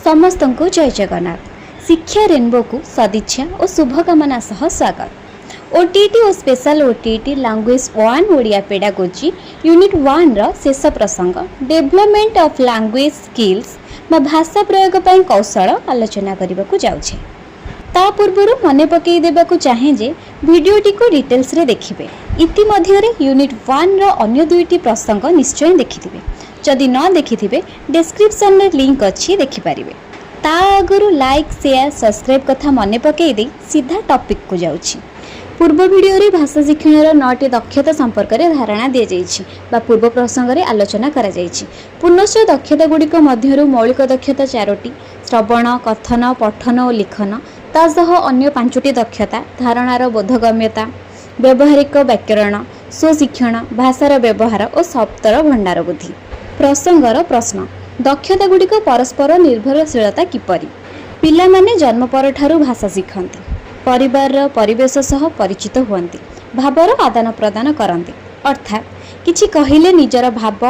समस्त को जय जगन्नाथ। शिक्षा रेनबो को सदिच्छा और शुभकामना सह स्वागत। ओटीटी और special OTT language 1 Odia pedagogy unit 1 रो शेष प्रसंग डेवलपमेंट ऑफ लैंग्वेज स्किल्स बा भाषा प्रयोग पर कौशल आलोचना करने को जाउछे। ता पूर्व मन पकई देबाकू चाहे जे वीडियोटी को डिटेल्स रे देखिबे। इतिमध्य यूनिट 1 रो अन्य दुईटी प्रसंग निश्चय देखिथिबे। जदि न देखिथिबे डिस्क्रिप्शन में लिंक अच्छी देखिपारिबे। ता आगुरु लाइक शेयर सब्सक्राइब कथा मन पकई दे सीधा टॉपिक को जाउछि। पूर्व वीडियो रे भाषा शिक्षण 9टी दक्षता संपर्क में धारणा दि जाइछि बा पूर्व प्रसंग रे आलोचना करा जाइछि। पुनश्च दक्षता गुड़िक मध्यरु मौलिक दक्षता 4टी श्रवण कथन पठन और लिखन तासह अन्य 5टी दक्षता धारणार बोधगम्यता व्यावहारिक व्याकरण स्वशिक्षण भाषार व्यवहार और शब्दर भंडार बुद्धि। प्रसंगर प्रश्न दक्षता गुड़िक परस्पर निर्भरशीलता किपरि। पिला माने जन्म पर ठारू भाषा शिखंती परिवार परिवेश सह परिचित हुअंती भावर आदान प्रदान करती अर्थात किछि कहिले निजर भाव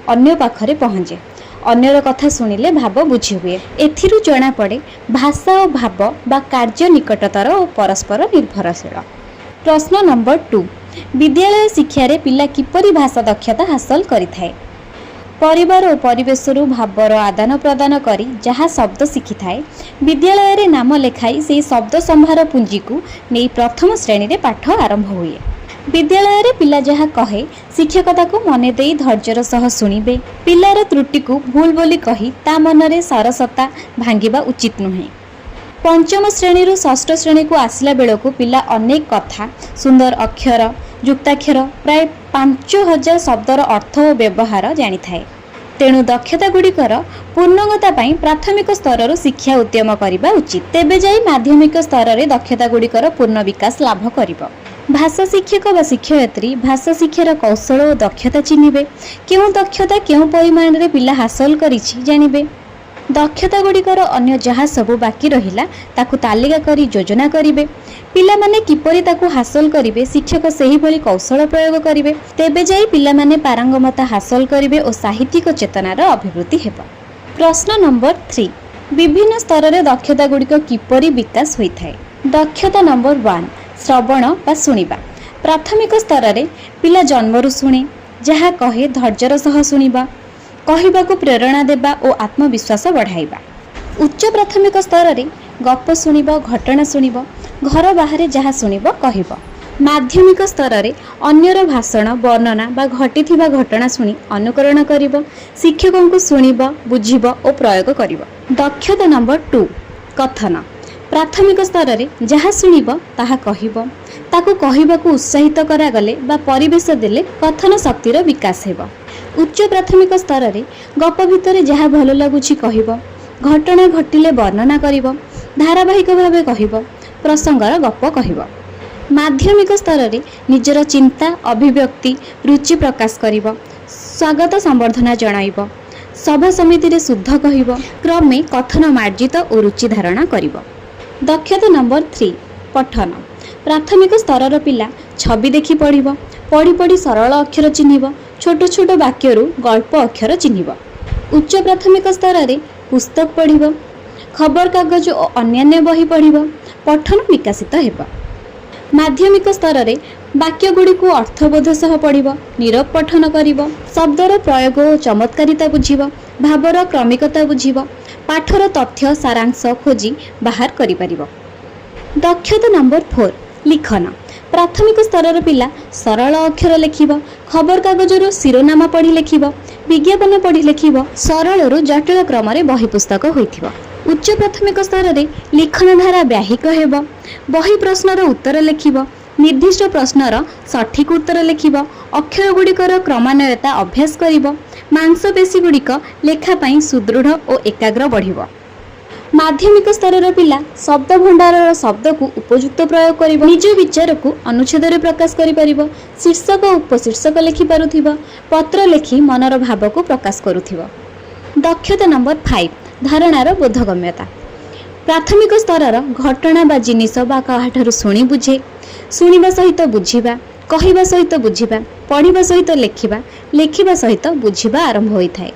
अन्य पाखरे पहुँचे अन्यर कथा सुनिले भाव बुझी हुए। एथिरु जणा पड़े भाषा और भाव बा कार्य निकटतर और परस्पर निर्भरशील। प्रश्न नंबर 2 विद्यालय शिक्षा रे पिला किपरि भाषा दक्षता हासिल करिथाय। परिवार और परिवेश भावर आदान प्रदान करी जहाँ शब्द शिखि थाए विद्यालय रे नाम लेखाई से शब्द संभार पुंजी को नहीं प्रथम श्रेणी रे पाठ आरंभ हुए। विद्यालय रे पिला जहाँ कहे शिक्षकता को मन दे धैर्यर सह शुणिबे। पिलार त्रुटि को भूल बोली कही ता मनरे सरसता भांगिबा उचित नुहे। पंचम श्रेणी रु षष्ठ श्रेणी को आसला बेलू पिला अनेक कथा सुंदर अक्षर युक्ताक्षर प्राय 5000 शब्दर अर्थ और व्यवहार जानी थाए। तेणु दक्षता गुड़िकर पूर्णगता पाई प्राथमिक स्तर शिक्षा उद्यम करने उचित तेबे जाई माध्यमिक स्तर में दक्षता गुड़िकर पूर्ण विकास लाभ करिबो। भाषा शिक्षक व शिक्षयित्री भाषा शिक्षार कौशल और दक्षता चिन्हिबे। क्यों दक्षता क्यों परिमाण रे पिला हासिल करिछि जानिबे। दक्षता गुड़िकर अन्य जहाँ सबू बाकी रहिला ताकू तालिका करी योजना करिवे। पिला माने किपरि ताकू हासिल करिवे शिक्षक सही भली कौशल प्रयोग करिवे तेबे जाई पिला माने पारंगमता हासिल करिवे और साहित्यिक चेतनार अभिवृद्धि हेबा। प्रश्न नंबर 3 विभिन्न स्तर रे दक्षता गुड़िक किपरि विकास होइथाय। दक्षता नंबर 1 श्रवण बा सुनिबा। प्राथमिक स्तर रे पिला जन्मरु शुणे जहाँ कहे धैर्यर सह शुणिबा कहबाकू प्रेरणा देबा और आत्मविश्वास बढ़ाइबा। उच्च प्राथमिक स्तर रे गप शुणिब घटना शुणिब घर बाहर जहाँ शुणिब कहब। माध्यमिक स्तर रे अन्यर भाषण वर्णना बा घटिथिबा घटना शुणी अनुकरण करिब शिक्षकों को शुणिब बुझिब और प्रयोग करिब। दक्षता नंबर 2 कथन। प्राथमिक स्तर रे जहाँ शुणिब ताहा कहब ताकू कहबाकू उत्साहित करागले बा परिवेश देले कथन शक्तिर विकास हेब। उच्च प्राथमिक स्तर रे गप भितर जहाँ भल लगुछि कहब घटना घटिले वर्णना करिब धारावाहिक भावे कहब प्रसंगर गप कहब। माध्यमिक स्तर रे निजर चिंता अभिव्यक्ति रुचि प्रकाश करिब स्वागत संबर्धना जणाइब सभा समिति रे शुद्ध कहब क्रमे कथन मार्जित और रुचि धारणा करिब। दक्षता नंबर 3 पठन। प्राथमिक स्तर पिला छवि देखि पढ़िब पढ़ी पढ़ी सरल अक्षर चिन्हिब छोट छोट वाक्यरू गल्प अक्षर चिन्हिब। उच्च प्राथमिक स्तर रे पुस्तक पढ़िब खबर कागज और अन्यान्य बही पढ़िब पठन विकसित हेब। माध्यमिक स्तर रे वाक्य गुड़ी को अर्थबोध सह पढ़िब नीरव पठन करिब शब्दर प्रयोग और चमत्कारिता बुझिब भावर क्रमिकता बुझिब पाठर तथ्य सारांश खोजी बाहर करि परिब। दक्षता नंबर 4 लिखन। प्राथमिक स्तर पिला सरल अक्षर लेखिब खबर कागजर शिरोनामा पढ़ी लेखिब विज्ञापन पढ़ी लेखिब सरल जटिल क्रम रे बही पुस्तक होइथिब। उच्च प्राथमिक स्तर रे लिखन धारा व्याहिक हेब बही प्रश्नर उत्तर लेखिब निर्दिष्ट प्रश्नर सठिक उत्तर लेखिब अक्षर गुड़िकर क्रमान्वयता अभ्यास करिब मांसपेशी गुड़िक लेखा पाई सुदृढ़ और एकाग्र बढ़िब। माध्यमिक स्तर पिला शब्द भंडार शब्द को उपयुक्त प्रयोग करिब निज विचार को अनुच्छेद रे प्रकाश करि परिब शीर्षक उपशीर्षक लेखि पारुथिब पत्र लेखि मनर भाव को प्रकाश करुथिब। दक्षता नंबर 5 धारणार बोधगम्यता। प्राथमिक स्तर घटना बा जिनिस बा काहाठारु शुणी बुझे शुणिबा सहित बुझिबा कहवा सहित बुझिबा पढ़िबा सहित लेखिबा लेखिबा सहित बुझिबा आरंभ होइथाय।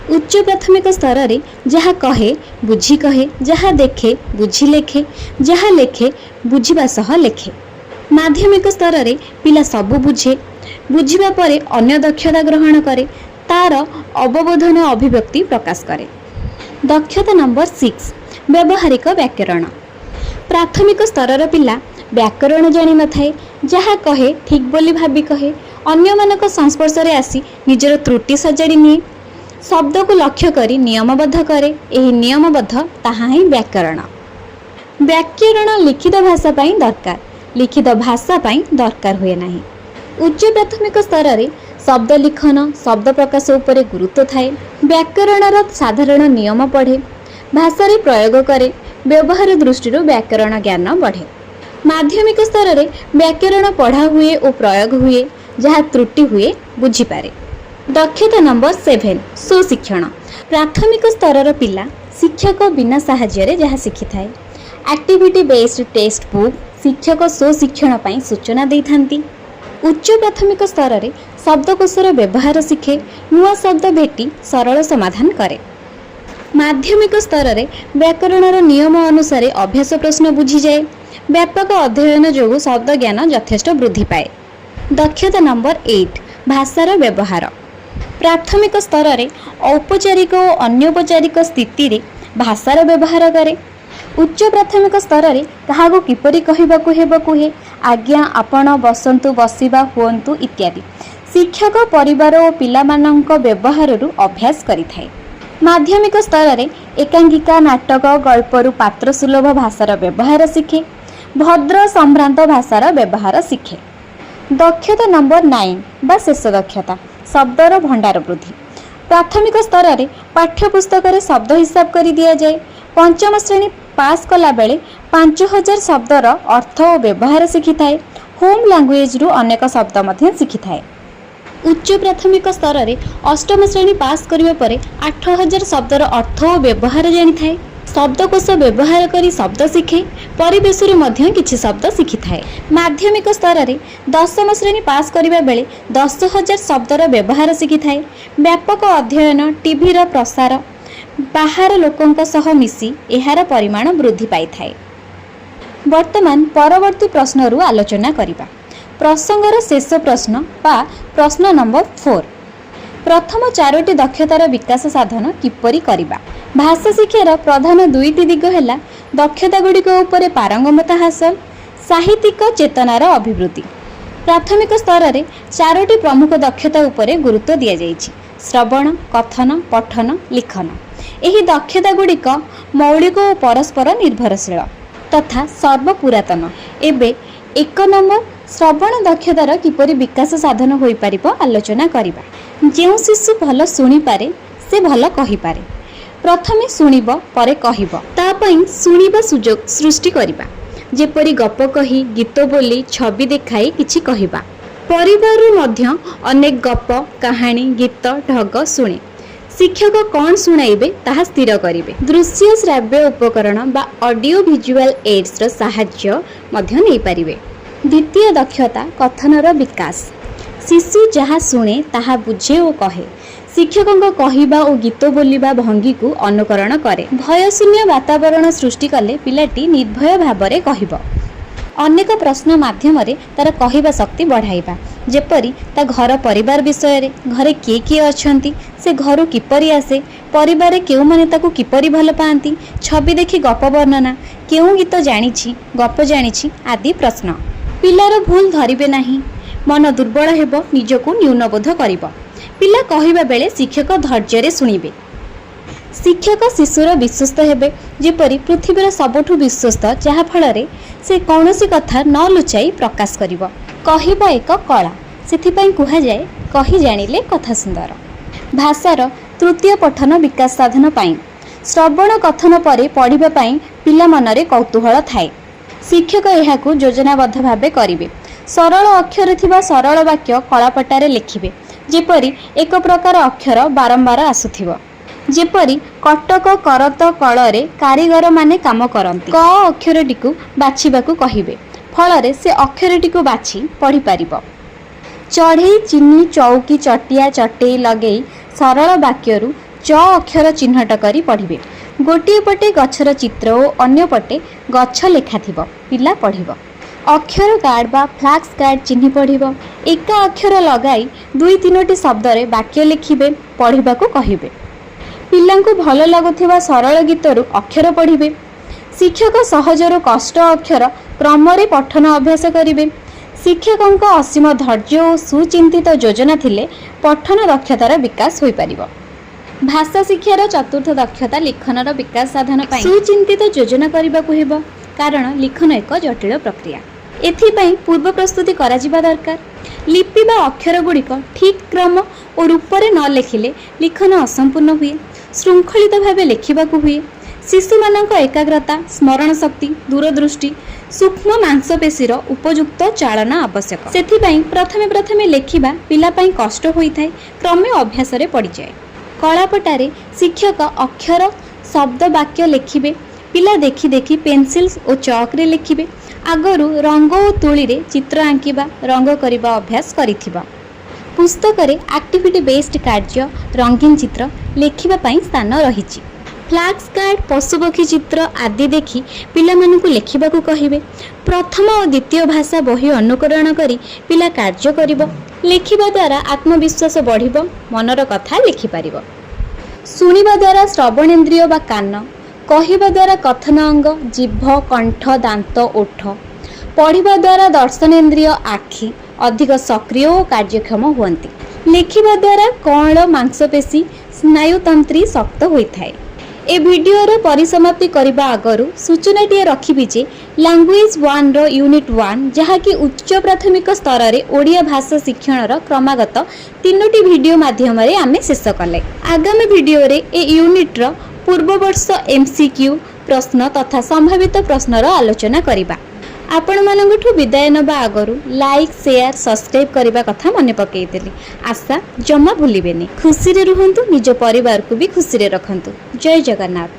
उच्च प्राथमिक स्तर रे जहाँ कहे बुझी कहे, जहाँ देखे बुझी लेखे, जहाँ लेखे बुझिबा सह लेखे। माध्यमिक स्तर रे पिला सबु बुझे, बुझिबा परे अन्य दक्षता ग्रहण करे, तार अवबोधन अभिव्यक्ति प्रकाश करे। दक्षता नंबर 6 व्यवहारिक व्याकरण। प्राथमिक स्तर पिला व्याकरण जानी न थाए, जहाँ कहे ठीक बोली भाबी कहे, अन्य मानक संस्पर्श रे आसी निजर त्रुटि सजाड़ी निए, शब्द को लक्ष्य करी नियमबद्ध करे, एही नियमबद्ध ताहा ही व्याकरण। व्याकरण लिखित भाषा पाई दरकार, लिखित भाषा पाई दरकार हुए नाही। उच्च प्राथमिक स्तर रे शब्द लिखन शब्द प्रकाश उपरे गुरुत्व थाए, व्याकरणर साधारण नियम पढ़े, भाषा रे प्रयोग करे, व्यवहार दृष्टि व्याकरण ज्ञान बढ़े। माध्यमिक स्तर रे व्याकरण पढ़ा हुए और प्रयोग हुए, जहाँ त्रुटि हुए बुझीपारे। दक्षता नंबर 7 सुशिक्षण। प्राथमिक स्तर पिला शिक्षक बिना साहाय्य जहाँ शिखि थाए, एक्टिविटी बेस्ड टेक्स्ट बुक शिक्षक सुशिक्षण पाई सूचना दे थांती। उच्च प्राथमिक स्तर रे शब्दकोशर व्यवहार शिखे, नुआ शब्द भेटी सरल समाधान करे। माध्यमिक स्तर रे व्याकरणर नियम अनुसार अभ्यास प्रश्न बुझी जाए, व्यापक अध्ययन जो शब्द ज्ञान यथेष्ट वृद्धि पाए। दक्षता नंबर 8 भाषार व्यवहार। प्राथमिक स्तर रे औपचारिक और अनौपचारिक स्थिति रे भाषार व्यवहार करे। उच्च प्राथमिक स्तर रे कहाको किपरि कहिबाकु हेबो कुहे, आज्ञा आपण बसंतु बसिबा हुअन्तु इत्यादि शिक्षक परिवार और पिलामानंक व्यवहाररु अभ्यास करिथाए। माध्यमिक स्तर रे एकांकिका नाटक गल्परु पात्र सुलभ भाषार व्यवहार शिखे, भद्र संभ्रांत भाषार व्यवहार शिखे। दक्षता नंबर 9 बा शेष दक्षता शब्दर भंडार वृद्धि। प्राथमिक स्तर रे पाठ्यपुस्तक रे शब्द हिसाब करी दिया जाए, पंचम श्रेणी पास कला बेले 5000 शब्दर अर्थ और व्यवहार शिखि थाए, होम लैंग्वेज रु अनेक शब्द मध्य शिखि थाए। उच्च प्राथमिक स्तर रे अष्टम श्रेणी पास करिबा परे 8000 शब्दर अर्थ और व्यवहार जानि थाए, शब्दकोश व्यवहार करी शब्द शिखे, परिवेश रे मध्य किछि शब्द शिखि थाए। माध्यमिक स्तर रे दशम श्रेणी पास करिबा बेले 10000 शब्दर व्यवहार शिखि थाए, व्यापक अध्ययन टीवी रो प्रसार, बाहर लोकंक सह मिसी एहार परिमाण वृद्धि पाई थाए। वर्तमान परवर्ती प्रश्न रु आलोचना करिबा। प्रसंगर शेष प्रश्न बा प्रश्न नंबर 4। प्रथम 4टी दक्षतार विकास साधन किपरि करिबा। भाषा शिक्षार प्रधान 2टी दिग हैला दक्षता गुड़िक उपरे पारंगमता हासिल, साहित्यिक चेतनार अभिवृद्धि। प्राथमिक स्तर रे 4टी प्रमुख दक्षता उपरे गुरुत्व दिया जाइछि, श्रवण, कथन, पठन, लिखन। एही दक्षता गुड़िक मौलिक और परस्पर निर्भरशील तथा सर्वपुरातन। एबे 1 नंबर श्रवण दक्षतार किपरि विकास साधन होई परिबो आलोचना करिबा। जेउ शिशु भल शुणी पारे से भल कहि पारे। प्रथमे शुणिब परे कहिब, ता पई शुणिबा सुजोग सृष्टि करिबा, जेपरि गप कही, गीत बोली, छवि देखाई किछि कहिबा। परिवारु मध्य अनेक गप, कहानी, गीत, ढग शुणे। शिक्षक कौन शुणाइबे ताहा स्थिर करिबे। दृश्य श्राव्य उपकरण बा ऑडियो विजुअल एड्स रो सहाय्य मध्य नै पारिबे। द्वितीय दक्षता कथनर विकास। शिशु जहाँ शुणे ताहा बुझे और कहे, शिक्षकों कहवा और गीत बोलिबा भंगी को अनुकरण करे। भयशून्य वातावरण सृष्टि कले पिलाटी निर्भय भावरे कहिबो। अनेक प्रश्न माध्यम तार कहवा शक्ति बढ़ाइबा, जेपरी ता घर परिवार विषय रे, घरे किए किए अछंती, से घर किपरि आसे, परिवार केउ माने ताकू किपरि भल पांती, छवि देखि गप वर्णना, केउ गीत जानिछि, गप जानिछि आदि प्रश्न। पिलार भूल धरिबे नाही, मन दुर्बल हेबो, निजको न्यूनबोध करिबो। पिला कहवा बेले शिक्षक धैर्य शुणिबे। शिक्षक शिशुर विश्वस्त हेबे, जेपरी पृथ्वीर सबठु विश्वस्त, जहा फल से कौनसी कथा न लुचाई प्रकाश करिबो। कहवा एक कला, सेथिपाई कुहा जाए कहि जानिले कथा सुंदर। भाषार तृतीय पठन विकास साधन पाई श्रवण कथन परे पढ़िबा पाई पिला मनरे कौतूहल थाए। शिक्षक एहाकू योजनाबद्ध भावे करिवे। सरल अक्षर थिबा सरल वाक्य कलापटारे लिखिबे, जेपरी एक प्रकार अक्षर बारंबार आसुथिबो। जेपरी कटक करत कଳରେ कारीगर माने काम करନ୍ତି। क अक्षरटीकू बाछिबाकू कहिबे, फଳରେ से अक्षरटीकू बाछि पढ़ी पारिबो। चढ़ई चिनी चौकी चटिया चटेई लगेई सरल वाक्यरू च अक्षर चिन्हट करी पढ़िबे। गोटे पटे गछर चित्र और अन्य पटे गछ लेखा थिबो, पिला पढ़िबो। अक्षर कार्ड बा फ्लैक्स कार्ड चिन्ह पढ़िबो। एका अक्षर लगाई 2-3टी शब्द रे वाक्य लिखिबे, पढ़िबाकू कहिबे। पिलांकू भल लागुथिबा सरल गीतरू अक्षर पढ़िबे। शिक्षक सहजरू कष्ट अक्षर क्रम रे पठन अभ्यास करिबे। शिक्षकों असीम धैर्य और सुचिंतित योजना थिले पठन दक्षतार विकास होई परिबो। भाषा शिक्षार चतुर्थ दक्षता लिखनर विकास साधन पाई सुचिंतित योजना करिबाकू हेबो, कारण लिखन एक जटिल प्रक्रिया। एथिपाई पूर्व प्रस्तुति करा जिबा दरकार। लिपि बा अक्षर गुड़िक ठीक क्रम और रूप में न लिखिले लिखन असंपूर्ण हुए। श्रृंखलित भाव लिखिबाकू हुए। शिशुमानक एकाग्रता, स्मरण शक्ति, दूरदृष्टि, सूक्ष्म मांसपेशीर उपयुक्त चालना आवश्यक। सेथिपाई प्रथमे लेखिबा पिला पाई कष्ट होइथाय, क्रमे अभ्यास रे पड़ी जाए। कलापटारे शिक्षक अक्षर शब्द वाक्य लिखिबे। पिला देखि देखि पेंसिल और चॉक रे लिखिबे। आगरू रंग और तुली रे चित्र आंकिबा, रंग करिबा अभ्यास करिथिबा। पुस्तक रे एक्टिविटी बेस्ड कार्य, रंगीन चित्र लिखिबा पाई स्थान रहिछि। फ्लैक्स कार्ड, पशुपक्षी चित्र आदि देखि पिलामानकु लिखिबाकू कहिबे। प्रथम और द्वितीय भाषा बही अनुकरण करी पिला कार्य करिबो। लिखिबा द्वारा आत्मविश्वास बढ़िबो, मनर कथा लिखि पारिबो। सुनिबा द्वारा श्रवणेन्द्रिय बा कान, कहिबा द्वारा कथन अंग जिह्व, कंठ, दांत, ओठ, पढ़िबा द्वारा दर्शनेन्द्रिय आखि अधिक सक्रिय और कार्यक्षम हुअन्ति। लिखिबा द्वारा कण, मांसपेशी, स्नायुतंत्री शक्त होइथाय। ए भिडियोर परिसमाप्ति करबा आगरु सूचनाटिए रखिबि जे लैंग्वेज 1 रो यूनिट 1 जहाँकि उच्च प्राथमिक स्तर रे ओडिया भाषा शिक्षणर क्रमागत 3टी भिडियो माध्यम रे आमे शेष कले। आगामी भिडियो रे ए यूनिट रो पूर्व वर्ष MCQ प्रश्न तथा संभावित प्रश्नर आलोचना करिबा। आपण मानंगठु विदाय नबा आगरु लाइक, शेयर, सब्सक्राइब करबा कथा मने पकेइतेली। आशा जम्मा भूलिबेनी। खुशी रे रुहंतु, निज परिवार को भी खुशी रे रखंतु। जय जगन्नाथ।